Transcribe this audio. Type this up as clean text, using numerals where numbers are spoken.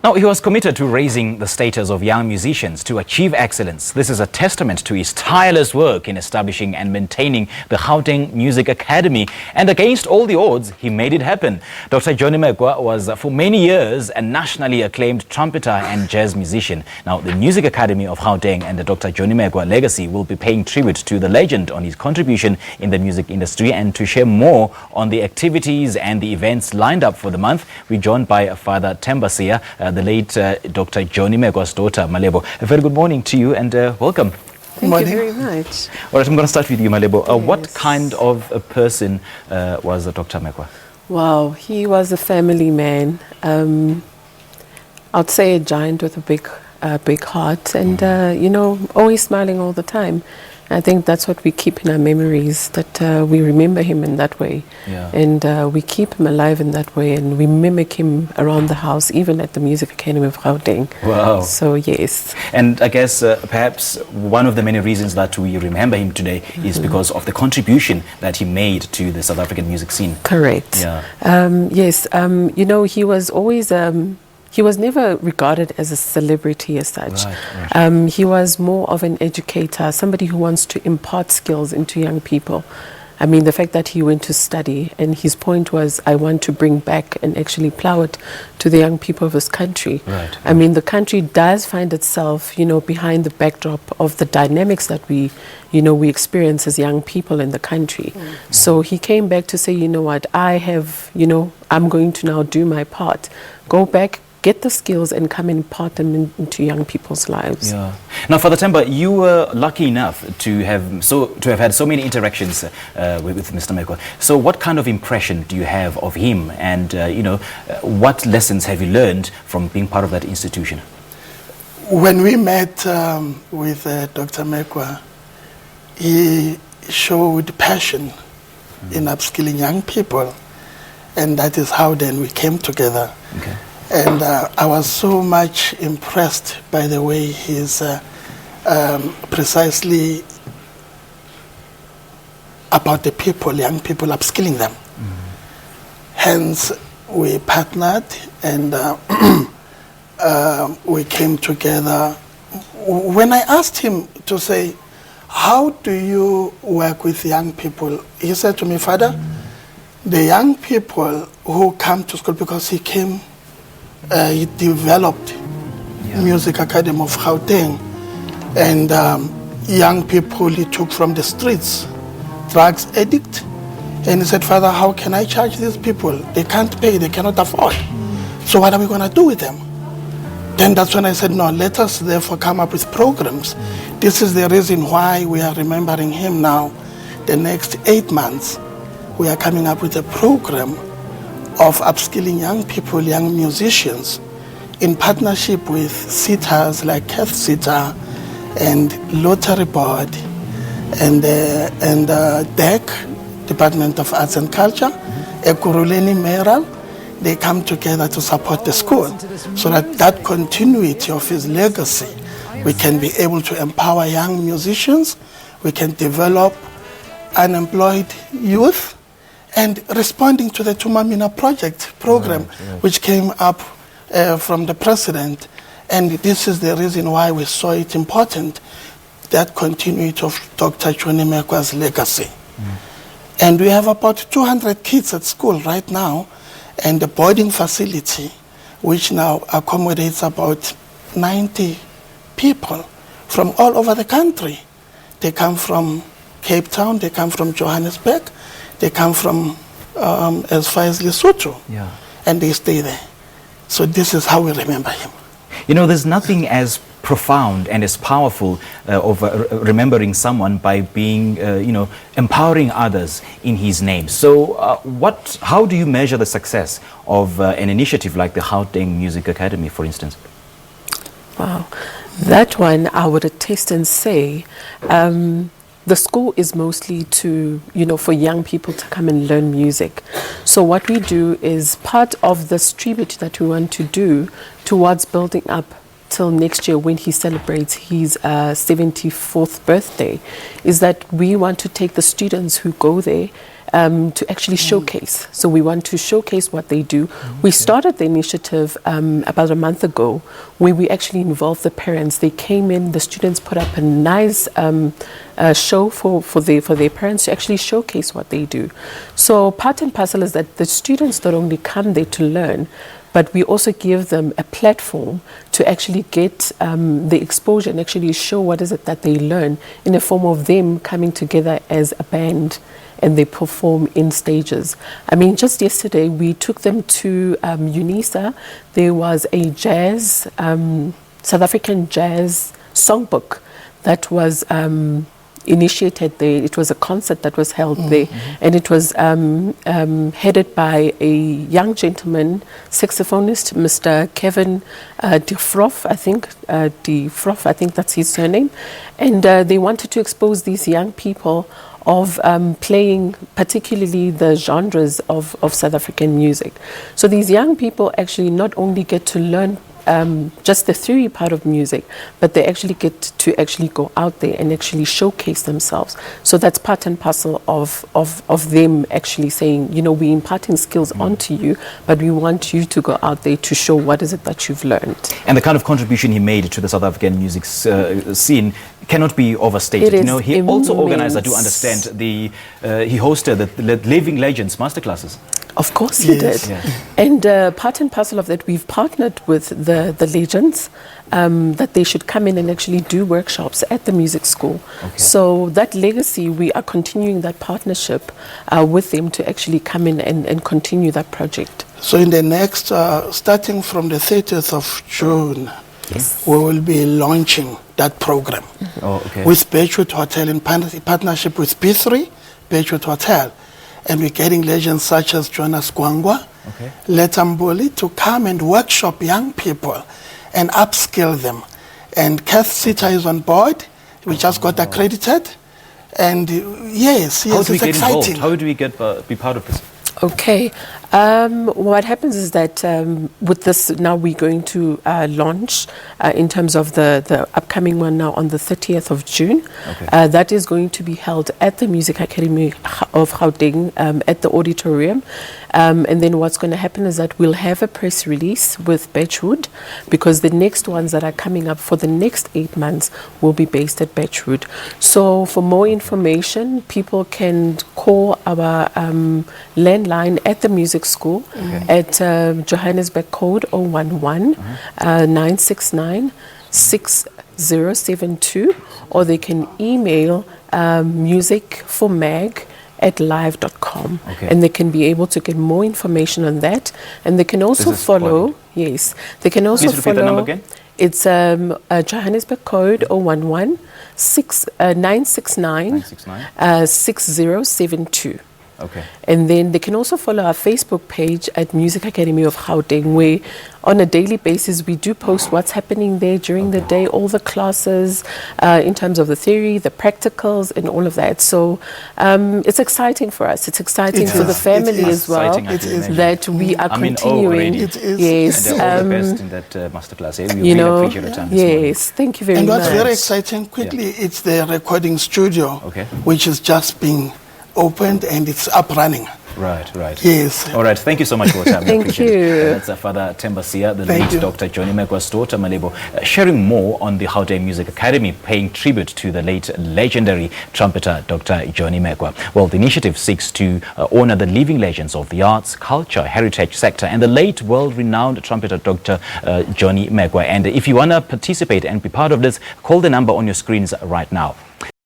Now, he was committed to raising the status of young musicians to achieve excellence. This is a testament to his tireless work in establishing and maintaining the Gauteng Music Academy. And against all the odds, he made it happen. Dr. Johnny Mekoa was for many years a nationally acclaimed trumpeter and jazz musician. Now, the Music Academy of Gauteng and the Dr. Johnny Mekoa legacy will be paying tribute to the legend on his contribution in the music industry. And to share more on the activities and the events lined up for the month, we're joined by Father Tembasia, the late Dr. Johnny Mekoa's daughter, Malebo. A very good morning to you and welcome. Thank you very much. All right, I'm going to start with you, Malebo. Yes. What kind of a person was Dr. Mekoa? Wow, he was a family man. I'd say a giant with a big heart and, you know, always smiling all the time. I think that's what we keep in our memories, that we remember him in that way. Yeah. And we keep him alive in that way, and we mimic him around the house, even at the Music Academy of Gauteng. Wow. So, yes. And I guess perhaps one of the many reasons that we remember him today is because of the contribution that he made to the South African music scene. Correct. Yeah. Yes, you know, he was always... he was never regarded as a celebrity as such. Right. He was more of an educator, somebody who wants to impart skills into young people. I mean, the fact that he went to study, and his point was, I want to bring back and actually plow it to the young people of this country. Right. I mean, the country does find itself, you know, behind the backdrop of the dynamics that we experience as young people in the country. Mm. So he came back to say, you know what, I'm going to now do my part. Go back, get the skills and come and impart them into young people's lives. Yeah. Now, Father Temba, you were lucky enough to have had so many interactions with Mr. Mekoa. So, what kind of impression do you have of him, and what lessons have you learned from being part of that institution? When we met with Dr. Mekoa, he showed passion in upskilling young people, and that is how then we came together. Okay. And I was so much impressed by the way he's precisely about the people, young people, upskilling them. Mm-hmm. Hence, we partnered and we came together. When I asked him to say, how do you work with young people? He said to me, Father, the young people who come to school, because he developed Music Academy of Gauteng, and young people he took from the streets, drugs addict, and he said, Father, how can I charge these people? They can't pay, they cannot afford. So what are we going to do with them? Then that's when I said, no, let us therefore come up with programs. This is the reason why we are remembering him now. The next 8 months, we are coming up with a program of upskilling young people, young musicians, in partnership with sitters like Cath Sitter and Lottery Board and DEC, Department of Arts and Culture, Ekuruleni Meral. They come together to support the school so that continuity of his legacy, we can be able to empower young musicians, we can develop unemployed youth, and responding to the Tumamina project program, which came up from the president. And this is the reason why we saw it important, that continuity of Dr. Johnny Mekoa's legacy. Mm. And we have about 200 kids at school right now, and the boarding facility, which now accommodates about 90 people from all over the country. They come from Cape Town, they come from Johannesburg, they come from as far as Lesotho, and they stay there. So this is how we remember him. You know, there's nothing as profound and as powerful of remembering someone by being, empowering others in his name. So how do you measure the success of an initiative like the Gauteng Music Academy, for instance? Wow. That one I would attest and say, the school is mostly for young people to come and learn music. So what we do is part of this tribute that we want to do towards building up till next year when he celebrates his 74th birthday, is that we want to take the students who go there to actually showcase. So we want to showcase what they do. We started the initiative about a month ago, where we actually involved the parents. They came in, the students put up a nice show for their parents to actually showcase what they do. So part and parcel is that the students not only come there to learn, but we also give them a platform to actually get the exposure and actually show what is it that they learn in the form of them coming together as a band, and they perform in stages. I mean, just yesterday we took them to UNISA. There was a jazz, South African jazz songbook that was initiated there. It was a concert that was held there, and it was headed by a young gentleman, saxophonist, Mr. Kevin I think that's his surname, and they wanted to expose these young people of playing particularly the genres of South African music. So these young people actually not only get to learn just the theory part of music, but they actually get to actually go out there and actually showcase themselves. So that's part and parcel of them actually saying, you know, we're imparting skills onto you, but we want you to go out there to show what is it that you've learned. And the kind of contribution he made to the South African music scene cannot be overstated. You know, he also organized, I do understand, he hosted the Living Legends Masterclasses. Of course he did. Yeah. And part and parcel of that, we've partnered with the legends that they should come in and actually do workshops at the music school. Okay. So that legacy, we are continuing that partnership with them to actually come in and continue that project. So in the next, starting from the 30th of June, yes, we will be launching that program with Beachwood Hotel in partnership with P3, Beachwood Hotel. And we're getting legends such as Jonas Gwangwa, Letamboli to come and workshop young people and upskill them. And Kath Sita is on board. We just got accredited. And yes, it's exciting. How do we get be part of this? Okay. What happens is that with this, now we're going to launch in terms of the upcoming one now on the 30th of June. Okay. That is going to be held at the Music Academy of Gauteng at the auditorium. And then what's going to happen is that we'll have a press release with Beachwood, because the next ones that are coming up for the next 8 months will be based at Beachwood. So for more information, people can call our landline at the music school at Johannesburg code 011 969 6072, or they can email musicformag@live.com, and they can be able to get more information on that, and they can also follow. Yes, they can also Please follow. Repeat the number again. It's Johannesburg code 011 969 6072. Okay. And then they can also follow our Facebook page at Music Academy of Gauteng, where on a daily basis we do post what's happening there during the day, all the classes in terms of the theory, the practicals, and all of that. So it's exciting for us. It's exciting for the family as well that we are continuing. It is. Yes. And all the best in that masterclass. We you really know, appreciate your time. yes. Thank you very much. And what's very exciting, quickly, it's the recording studio, which is just being opened and it's up running. Right. Yes. All right. Thank you so much for your time. Thank you. That's Father Tembasia, the late Dr. Johnny Mekoa's daughter, Malebo, sharing more on the Gauteng Music Academy, paying tribute to the late legendary trumpeter, Dr. Johnny Mekoa. Well, the initiative seeks to honor the living legends of the arts, culture, heritage sector, and the late world-renowned trumpeter, Dr. Johnny Mekoa. And if you want to participate and be part of this, call the number on your screens right now.